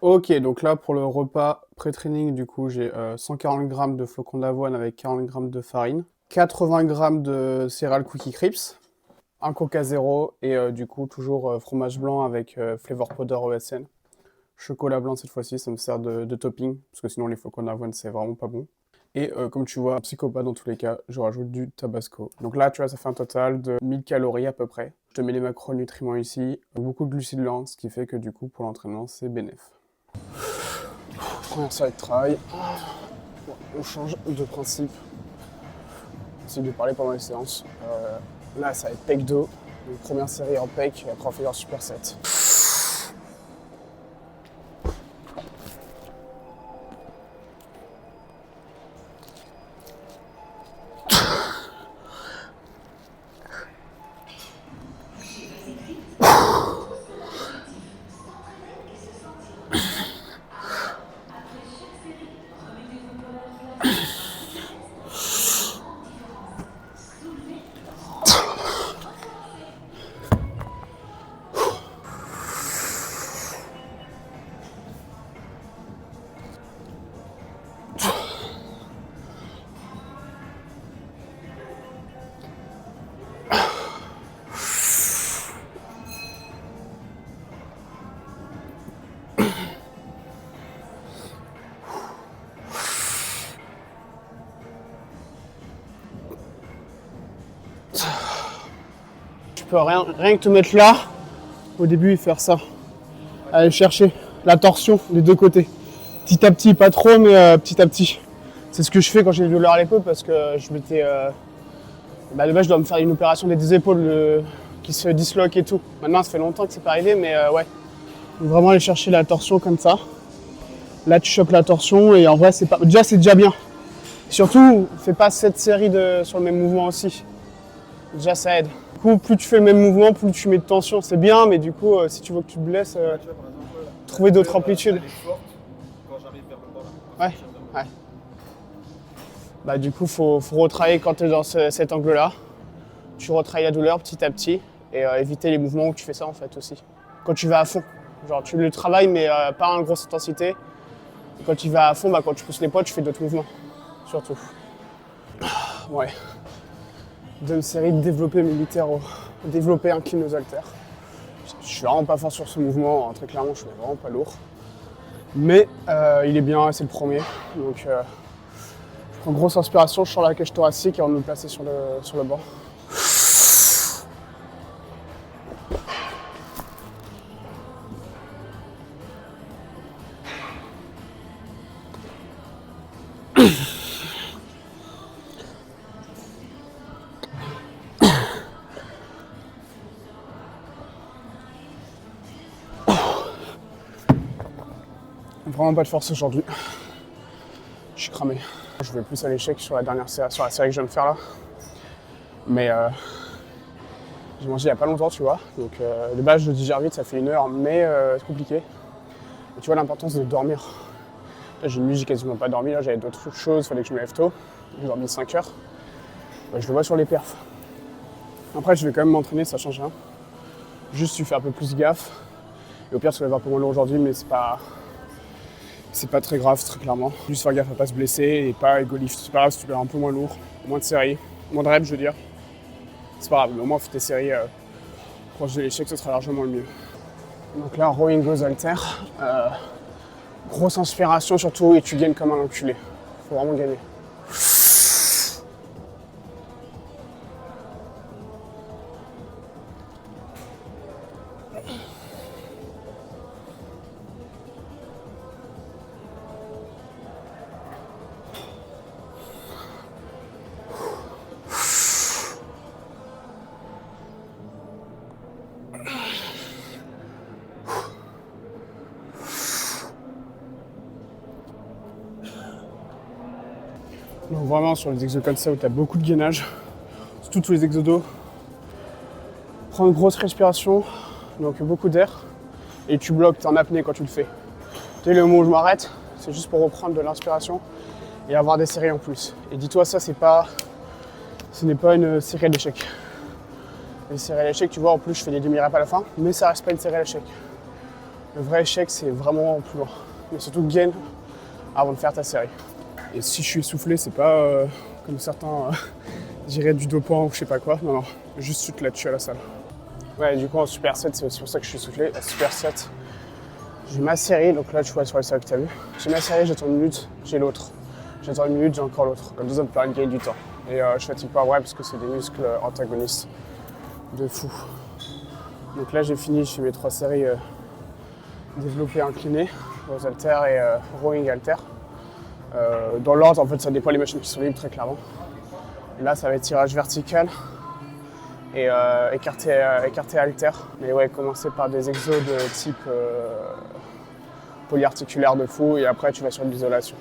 Ok, donc là pour le repas pré-training, du coup j'ai 140 grammes de flocons d'avoine avec 40 grammes de farine, 80 grammes de céréales Cookie Crisps, un Coca Zéro et du coup toujours fromage blanc avec flavor powder ESN. Chocolat blanc cette fois-ci, ça me sert de topping, parce que sinon les flocons d'avoine c'est vraiment pas bon. Et comme tu vois, psychopathe dans tous les cas, je rajoute du tabasco. Donc là, tu vois, ça fait un total de 1000 calories à peu près. Je te mets les macronutriments ici, beaucoup de glucides lents, ce qui fait que du coup pour l'entraînement c'est bénéf. Première série de travail, on change de principe. C'est de parler pendant les séances. Là, ça va être pec dos. Donc, première série en pec, et après on fait leur superset. Tu peux rien que te mettre là, au début, et faire ça. Aller chercher la torsion des deux côtés. Petit à petit, pas trop, mais petit à petit. C'est ce que je fais quand j'ai des douleurs à l'épaule parce que je m'étais. De base, je dois me faire une opération des deux épaules qui se disloque et tout. Maintenant, ça fait longtemps que c'est pas arrivé, mais ouais. Donc, vraiment aller chercher la torsion comme ça. Là, tu chopes la torsion et en vrai, c'est pas. Déjà, c'est déjà bien. Surtout, fais pas 7 séries sur le même mouvement aussi. Déjà, ça aide. Du coup, plus tu fais le même mouvement, plus tu mais de tension. C'est bien, mais du coup, si tu veux que tu te blesses, Tu vois, par exemple, trouver d'autres amplitudes. elle est forte quand j'arrive vers le bas là. Ouais, ouais. Bah, du coup, faut retravailler quand tu es dans cet angle-là. Tu retravailles la douleur petit à petit et éviter les mouvements où tu fais ça en fait aussi. Quand tu vas à fond. Genre, tu le travailles, mais pas en grosse intensité. Et quand tu vas à fond, bah, quand tu pousses les poids, tu fais d'autres mouvements. Surtout. Ouais. Deuxième série de développer mes latéraux. Développer incline aux haltères. Je suis vraiment pas fort sur ce mouvement, hein, très clairement, je suis vraiment pas lourd. Mais il est bien, c'est le premier. Donc je prends une grosse inspiration, je sors la cage thoracique avant de me placer sur le banc. Vraiment pas de force aujourd'hui. Je suis cramé. Je vais plus à l'échec sur la série que je viens de faire là. Mais j'ai mangé il y a pas longtemps, tu vois. Donc de base, je digère vite, ça fait 1 heure, mais c'est compliqué. Et tu vois l'importance de dormir. Là, j'ai une nuit, j'ai quasiment pas dormi. Là, j'avais d'autres choses, il fallait que je me lève tôt. J'ai dormi 5 heures. Ouais, je le vois sur les perfs. Après, je vais quand même m'entraîner, ça change rien. Juste, tu fais un peu plus gaffe. Et au pire, tu vas un peu moins lourd aujourd'hui, mais c'est pas très grave, très clairement. Juste faire gaffe à pas se blesser et pas ego lift. C'est pas grave si tu lèves un peu moins lourd, moins de séries, moins de reps, je veux dire. C'est pas grave, mais au moins fais tes séries proches de l'échec, ce sera largement le mieux. Donc là, rowing goes halter. Grosse inspiration surtout et tu gagnes comme un enculé. Faut vraiment gagner. Donc vraiment sur les exos comme ça où tu as beaucoup de gainage, surtout tous les exodos, prends une grosse respiration, donc beaucoup d'air, et tu bloques, tu es en apnée quand tu le fais. Dès le moment où je m'arrête, c'est juste pour reprendre de l'inspiration et avoir des séries en plus. Et dis-toi, ça ce n'est pas une série à l'échec. Les séries à l'échec, tu vois, en plus je fais des demi-reps à la fin, mais ça reste pas une série à l'échec. Le vrai échec, c'est vraiment plus loin. Mais surtout gain avant de faire ta série. Et si je suis essoufflé, c'est pas comme certains diraient du dopant ou je sais pas quoi. Non, non, juste là-dessus à la salle. Ouais, du coup en super 7, c'est aussi pour ça que je suis essoufflé. En super 7, j'ai ma série, donc là tu vois sur les séries que tu as vu. J'ai ma série, j'attends une minute, j'ai l'autre. J'attends une minute, j'ai encore l'autre. Comme ça me permet de gagner du temps. Et je fatigue pas vrai parce que c'est des muscles antagonistes de fou. Donc là j'ai fini, j'ai mes 3 séries développé incliné, aux haltères et rowing haltères. Dans l'ordre, en fait, ça dépend les machines qui sont libres, très clairement. Et là, ça va être tirage vertical et écarté haltère. Mais ouais, commencer par des exos de type polyarticulaire de fou et après, tu vas sur de l'isolation.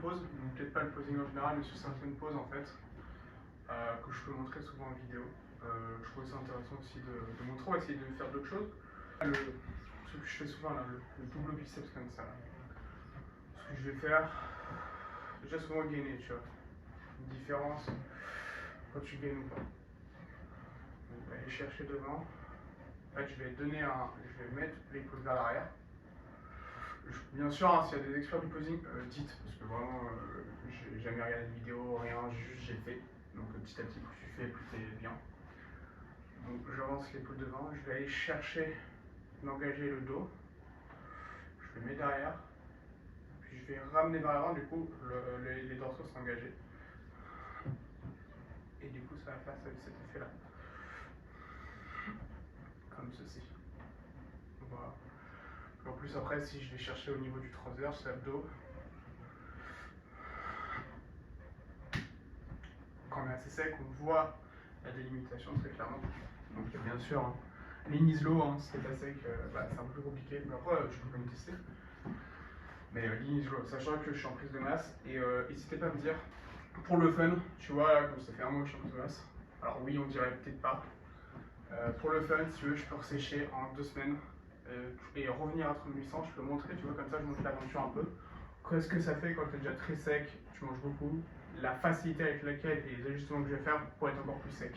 poses, donc peut-être pas le posing en général, mais sur certaines poses en fait, que je peux montrer souvent en vidéo. Je trouvais ça intéressant aussi de montrer, on va essayer de faire d'autres choses. Ce que je fais souvent là, le double biceps comme ça. Là. Ce que je vais faire, déjà souvent gainer, tu vois. Une différence quand tu gaines ou pas. Donc, je vais aller chercher devant. En fait, je vais mettre l'épaule vers l'arrière. Bien sûr, hein, s'il y a des experts du posing, dites, parce que vraiment, j'ai jamais regardé de vidéo, rien, juste j'ai fait. Donc petit à petit, plus tu fais, plus t'es bien. Donc j'avance l'épaule devant, je vais aller chercher d'engager le dos. Je le mets derrière, puis je vais ramener vers l'avant, du coup les dorsaux sont engagés. Et du coup ça va faire cet effet-là. Comme ceci. Voilà. En plus après, si je vais chercher au niveau du transverse, l'abdos, quand on est assez sec, on voit la délimitation très clairement. Donc bien sûr, hein, les Nislo, hein, si t'es pas sec, c'est un peu plus compliqué. Mais après, je peux quand même tester. Mais Nislo, sachant que je suis en prise de masse, et n'hésitez pas à me dire, pour le fun, tu vois, là, comme ça fait un mois que je suis en prise de masse. Alors oui, on dirait peut-être pas. Pour le fun, si tu veux, je peux ressécher en 2 semaines. Et revenir à 3800, je peux montrer, tu vois, comme ça je montre l'aventure un peu. Qu'est-ce que ça fait quand tu es déjà très sec, tu manges beaucoup, la facilité avec laquelle et les ajustements que je vais faire pour être encore plus sec.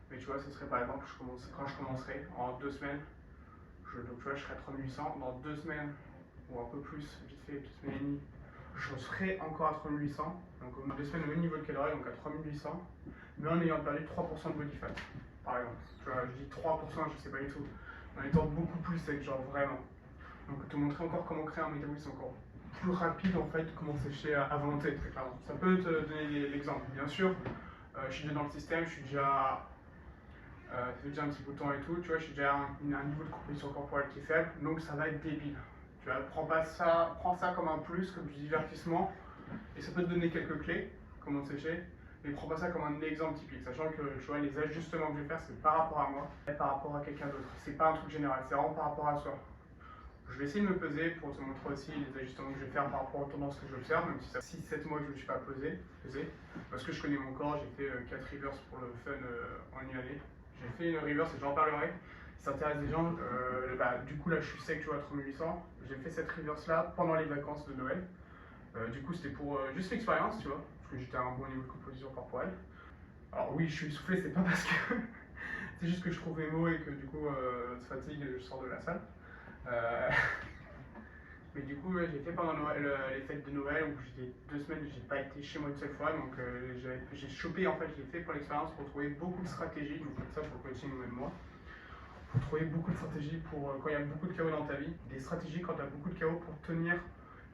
Mais tu vois, ce serait par exemple, quand je commencerai en 2 semaines, donc tu vois, je serai à 3800, dans 2 semaines, ou un peu plus, vite fait, 2 semaines et demie, je serai encore à 3800, donc en 2 semaines au même niveau de calories, donc à 3800, mais en ayant perdu 3% de body fat, par exemple. Tu vois, je dis 3%, je sais pas du tout. En étant beaucoup plus sec, genre vraiment. Donc te montrer encore comment créer un métabolisme encore plus rapide en fait, comment sécher à volonté très clairement. Ça peut te donner l'exemple. Bien sûr, je suis déjà dans le système, je suis déjà, ça fait déjà un petit bout de temps et tout, tu vois, je suis déjà à un niveau de composition corporelle qui est faible, donc ça va être débile. Tu vois, prends ça comme un plus, comme du divertissement, et ça peut te donner quelques clés, comment sécher. Mais prends pas ça comme un exemple typique, sachant que tu vois, les ajustements que je vais faire, c'est par rapport à moi et par rapport à quelqu'un d'autre. C'est pas un truc général, c'est vraiment par rapport à soi. Je vais essayer de me peser pour te montrer aussi les ajustements que je vais faire par rapport aux tendances que j'observe, même si ça fait 6-7 mois que je ne me suis pas pesé, parce que je connais mon corps, j'ai fait 4 reverse pour le fun en une année. J'ai fait une reverse et j'en parlerai. Si ça intéresse des gens, du coup là je suis sec, tu vois, à 3800. J'ai fait cette reverse là pendant les vacances de Noël. Du coup c'était pour juste l'expérience, tu vois, parce que j'étais à un bon niveau de composition corporelle. Alors oui, je suis essoufflé, c'est pas parce que c'est juste que je trouve mes mots et que du coup de fatigue, je sors de la salle. Mais du coup, j'ai fait pendant Noël, les fêtes de Noël où j'étais 2 semaines, j'ai pas été chez moi une seule fois, donc j'ai chopé, en fait, j'ai fait pour l'expérience pour trouver beaucoup de stratégies, donc comme ça pour le coaching ou même moi, pour trouver beaucoup de stratégies pour quand il y a beaucoup de chaos dans ta vie, des stratégies quand tu as beaucoup de chaos pour tenir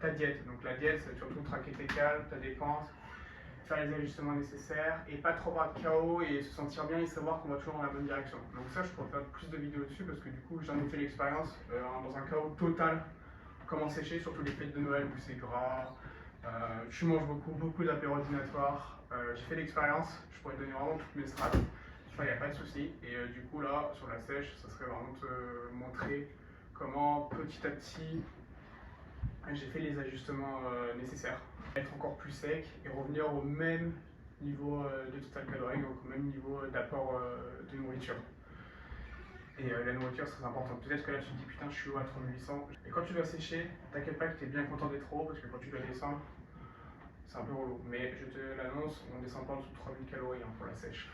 ta diète. Donc la diète, c'est surtout traquer tes calories, ta dépense, faire les ajustements nécessaires et pas trop avoir de chaos et se sentir bien et savoir qu'on va toujours dans la bonne direction. Donc ça, je pourrais faire plus de vidéos dessus parce que du coup, j'en ai fait l'expérience dans un chaos total. Comment sécher, surtout les fêtes de Noël où c'est gras, tu manges beaucoup d'apéros dînatoires. J'ai fait l'expérience, je pourrais te donner vraiment toutes mes strates. Il n'y a pas de souci. Et du coup, là, sur la sèche, ça serait vraiment te montrer comment petit à petit j'ai fait les ajustements nécessaires. Être encore plus sec et revenir au même niveau de total calorie, donc au même niveau d'apport de nourriture. Et la nourriture, c'est très important. Peut-être que là, tu te dis, putain, je suis haut à 3800. Et quand tu dois sécher, t'inquiète pas que tu es bien content d'être haut, parce que quand tu dois descendre, c'est un peu relou. Mais je te l'annonce, on descend pas en dessous de 3000 calories pour la sèche.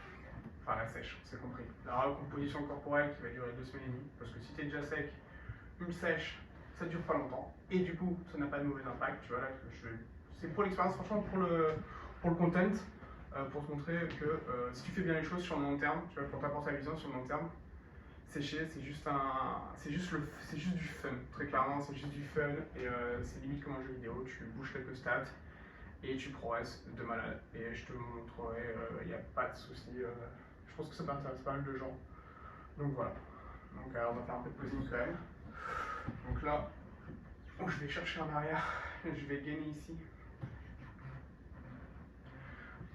Enfin, la sèche, c'est compris. La recomposition corporelle qui va durer 2 semaines et demie, parce que si tu es déjà sec, une sèche, ça dure pas longtemps. Et du coup, ça n'a pas de mauvais impact. Tu vois, là, c'est pour l'expérience, franchement, pour le content, pour te montrer que si tu fais bien les choses sur le long terme, tu vois, pour t'apporter la vision sur le long terme, sécher, c'est juste du fun, très clairement, c'est juste du fun et c'est limite comme un jeu vidéo, tu bouges quelques stats et tu progresses de malade et je te montrerai, il n'y a pas de souci, je pense que ça m'intéresse pas mal de gens, donc voilà, donc alors, on va faire un peu de posing quand même, donc là, je vais chercher en arrière, je vais gagner ici,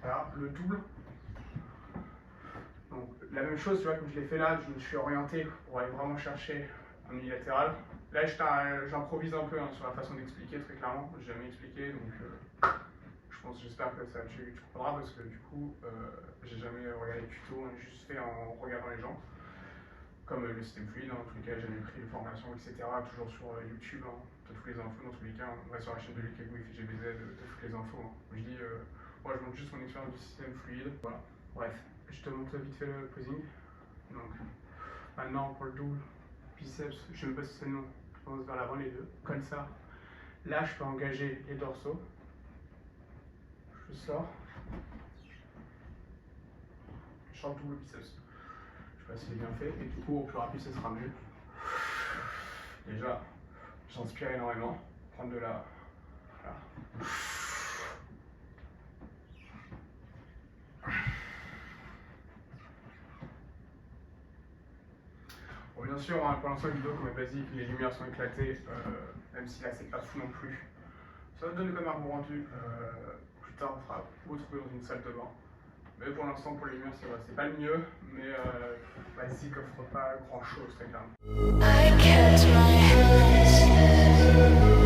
voilà, le double. Donc la même chose, tu vois, comme je l'ai fait là, je me suis orienté pour aller vraiment chercher un unilatéral. Là, j'improvise un peu hein, sur la façon d'expliquer, très clairement. J'ai jamais expliqué, donc j'espère que ça, tu comprendras parce que du coup, j'ai jamais regardé les tutos, on a juste fait en regardant les gens. Comme le système fluide, dans tous les cas, j'ai jamais pris de formation, etc. Toujours sur YouTube, hein, toutes les infos, dans tous les cas, on va sur la chaîne de Lucas Gouif et GBZ, toutes les infos. Hein. Je dis, moi je montre juste mon expérience du système fluide. Voilà, bref, je te montre vite fait le posing. Donc, maintenant pour le double biceps, je ne sais pas si c'est le nom, je commence vers l'avant les deux, comme ça. Là, je peux engager les dorsaux. Je sors. Je sors le double biceps. Je sais pas si c'est bien fait, et du coup, au plus rapide, ce sera mieux. Déjà, j'inspire énormément. Prendre de la. Voilà. Bon, bien sûr, hein, pour l'instant, la vidéo, comme est basique, les lumières sont éclatées, même si là, c'est pas fou non plus. Ça va te donner comme un bon rendu. Plus tard, on fera autre que dans une salle de bain. Mais pour l'instant, pour les lumières, c'est pas le mieux, mais basique offre pas grand chose, très clairement. I kept my hands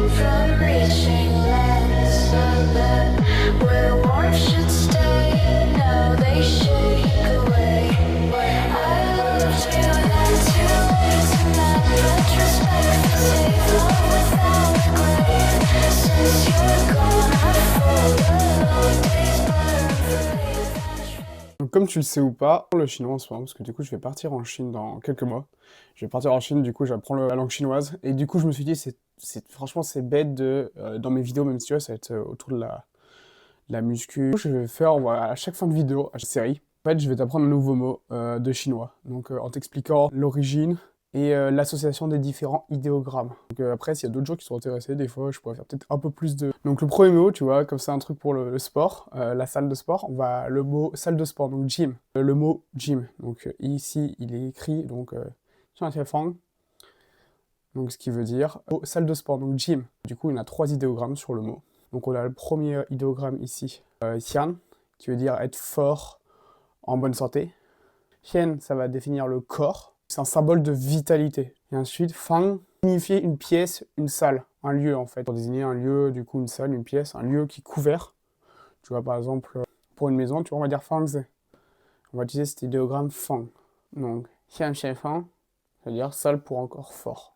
from reaching lands that where warmth should stay, now they shake away. I loved you then too late tonight, retrospect, save love without regret. Since you're gone, I fall alone, days burn. Donc comme tu le sais ou pas, le chinois en ce moment, parce que du coup je vais partir en Chine dans quelques mois. Je vais partir en Chine, du coup j'apprends la langue chinoise. Et du coup je me suis dit, franchement c'est bête de, dans mes vidéos, même si tu vois, ça va être autour de la muscu. Je vais faire à chaque fin de vidéo, à chaque série, en fait je vais t'apprendre un nouveau mot de chinois. Donc en t'expliquant l'origine et l'association des différents idéogrammes. Donc après, s'il y a d'autres gens qui sont intéressés, des fois, je pourrais faire peut-être un peu plus de... Donc le premier mot, tu vois, comme c'est un truc pour le sport, la salle de sport, on va le mot salle de sport, donc gym. Le mot gym, donc ici, il est écrit, donc donc ce qui veut dire salle de sport, donc gym. Du coup, il y a 3 idéogrammes sur le mot. Donc on a le premier idéogramme ici, xian, qui veut dire être fort, en bonne santé. Xian, ça va définir le corps. C'est un symbole de vitalité. Et ensuite, fang signifie une pièce, une salle, un lieu en fait. Pour désigner un lieu, du coup une salle, une pièce, un lieu qui est couvert. Tu vois par exemple, pour une maison, tu vois, on va dire fangze. On va utiliser cet idéogramme fang. Donc, xian xian fang, c'est-à-dire salle pour encore fort.